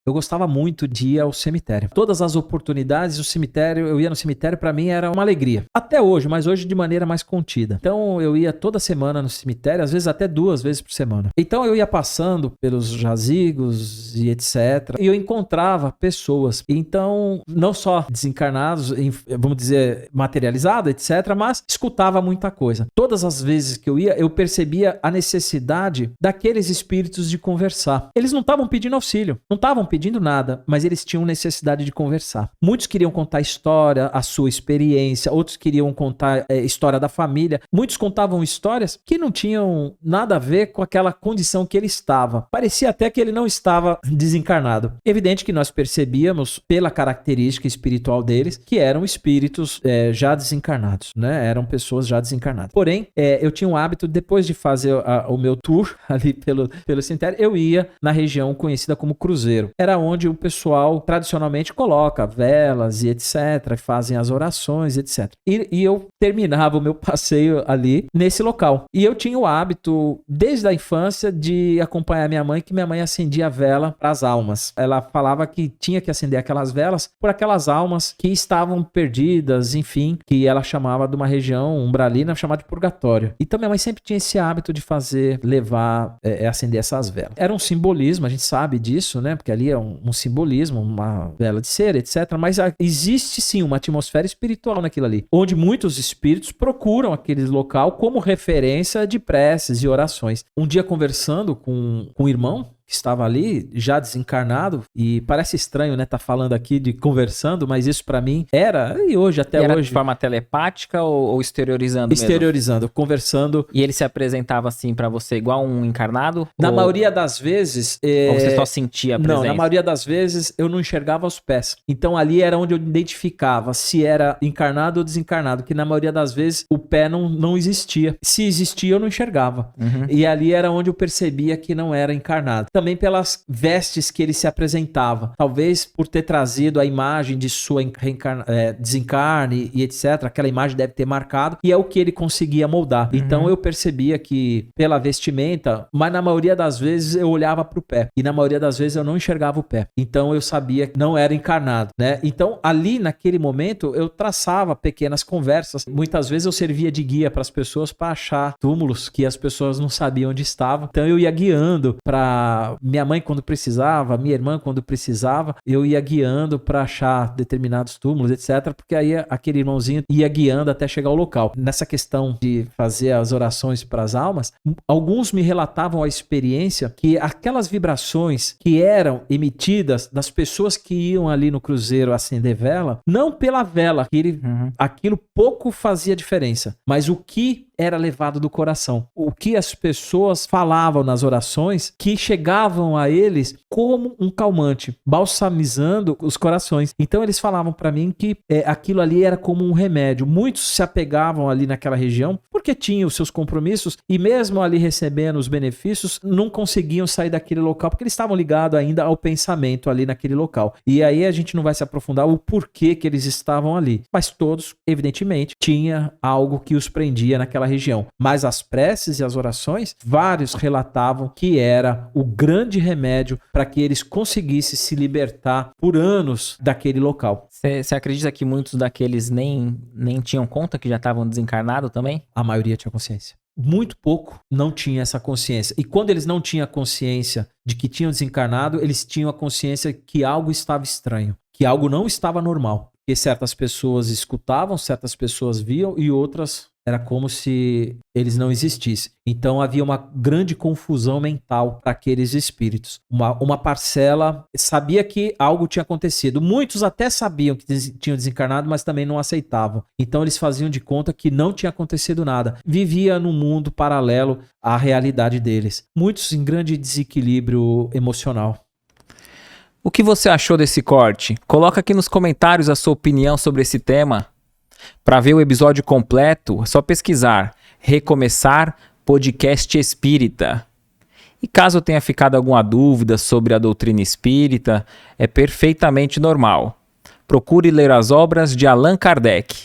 eu gostava muito de ir ao cemitério. Todas as oportunidades, eu ia no cemitério, pra mim era uma alegria. Até hoje, mas hoje de maneira mais contida. Então eu ia toda semana no cemitério, às vezes até 2 vezes por semana. Então eu ia passando pelos jazigos e etc. E eu encontrava pessoas. Então, não só desencarnados, vamos dizer, materializados, etc., mas escutava muita coisa. Todas as vezes que eu ia, eu percebia a necessidade daqueles espíritos de conversar. Eles não estavam pedindo auxílio, não estavam pedindo nada, mas eles tinham necessidade de conversar. Muitos queriam contar história, a sua experiência, outros queriam contar história da família. Muitos contavam histórias que não tinham nada a ver com aquela condição que ele estava. Parecia até que ele não estava desencarnado. Evidente que nós percebíamos, pela característica espiritual deles, que eram espíritos já desencarnados, né? Eram pessoas já desencarnadas. Porém, eu tinha um hábito, depois de fazer o meu tour ali pelo cemitério, eu ia na região conhecida como Cruzeiro. Era onde o pessoal tradicionalmente coloca velas e etc, fazem as orações, etc. E eu terminava o meu passeio ali nesse local. E eu tinha o hábito, desde a infância, de acompanhar minha mãe, que minha mãe acendia a vela para as almas. Ela falava que tinha que acender aquelas velas por aquelas almas que estavam perdidas, enfim, que ela chamava de uma região umbralina chamada de purgatório. Então minha mãe sempre tinha esse hábito de acender essas velas. Era um simbolismo, a gente sabe disso, né? Porque ali é um simbolismo, uma vela de cera, etc. Mas existe sim uma atmosfera espiritual naquilo ali, onde muitos espíritos procuram aquele local como referência de preces e orações. Um dia conversando com um irmão que estava ali, já desencarnado, e parece estranho, né, tá falando aqui de conversando, mas isso pra mim era, e hoje, até era hoje... de forma telepática ou exteriorizando mesmo? Exteriorizando, conversando. E ele se apresentava assim pra você igual um encarnado? Na maioria das vezes... Ou você só sentia a presença? Não, na maioria das vezes eu não enxergava os pés. Então ali era onde eu identificava se era encarnado ou desencarnado, que na maioria das vezes o pé não existia. Se existia, eu não enxergava. Uhum. E ali era onde eu percebia que não era encarnado. Também pelas vestes que ele se apresentava. Talvez por ter trazido a imagem de sua desencarne e etc. Aquela imagem deve ter marcado. E é o que ele conseguia moldar. Uhum. Então eu percebia que pela vestimenta, mas na maioria das vezes eu olhava para o pé. E na maioria das vezes eu não enxergava o pé. Então eu sabia que não era encarnado, né? Então ali naquele momento eu traçava pequenas conversas. Muitas vezes eu servia de guia para as pessoas para achar túmulos que as pessoas não sabiam onde estavam. Então eu ia guiando para minha mãe quando precisava, minha irmã quando precisava, eu ia guiando para achar determinados túmulos, etc. Porque aí aquele irmãozinho ia guiando até chegar ao local. Nessa questão de fazer as orações para as almas, alguns me relatavam a experiência que aquelas vibrações que eram emitidas das pessoas que iam ali no cruzeiro acender vela, não pela vela, aquilo pouco fazia diferença, mas o que era levado do coração. O que as pessoas falavam nas orações que chegavam a eles como um calmante, balsamizando os corações. Então eles falavam para mim que aquilo ali era como um remédio. Muitos se apegavam ali naquela região porque tinham os seus compromissos e mesmo ali recebendo os benefícios, não conseguiam sair daquele local porque eles estavam ligados ainda ao pensamento ali naquele local. E aí a gente não vai se aprofundar o porquê que eles estavam ali. Mas todos, evidentemente, tinha algo que os prendia naquela região. Mas as preces e as orações, vários relatavam que era o grande remédio para que eles conseguissem se libertar por anos daquele local. Você acredita que muitos daqueles nem tinham conta que já estavam desencarnados também? A maioria tinha consciência. Muito pouco não tinha essa consciência. E quando eles não tinham consciência de que tinham desencarnado, eles tinham a consciência que algo estava estranho, que algo não estava normal. Porque certas pessoas escutavam, certas pessoas viam e outras era como se eles não existissem. Então havia uma grande confusão mental para aqueles espíritos. Uma parcela sabia que algo tinha acontecido. Muitos até sabiam que tinham desencarnado, mas também não aceitavam. Então eles faziam de conta que não tinha acontecido nada. Vivia num mundo paralelo à realidade deles. Muitos em grande desequilíbrio emocional. O que você achou desse corte? Coloca aqui nos comentários a sua opinião sobre esse tema. Para ver o episódio completo, é só pesquisar Recomeçar Podcast Espírita. E caso tenha ficado alguma dúvida sobre a doutrina espírita, é perfeitamente normal. Procure ler as obras de Allan Kardec.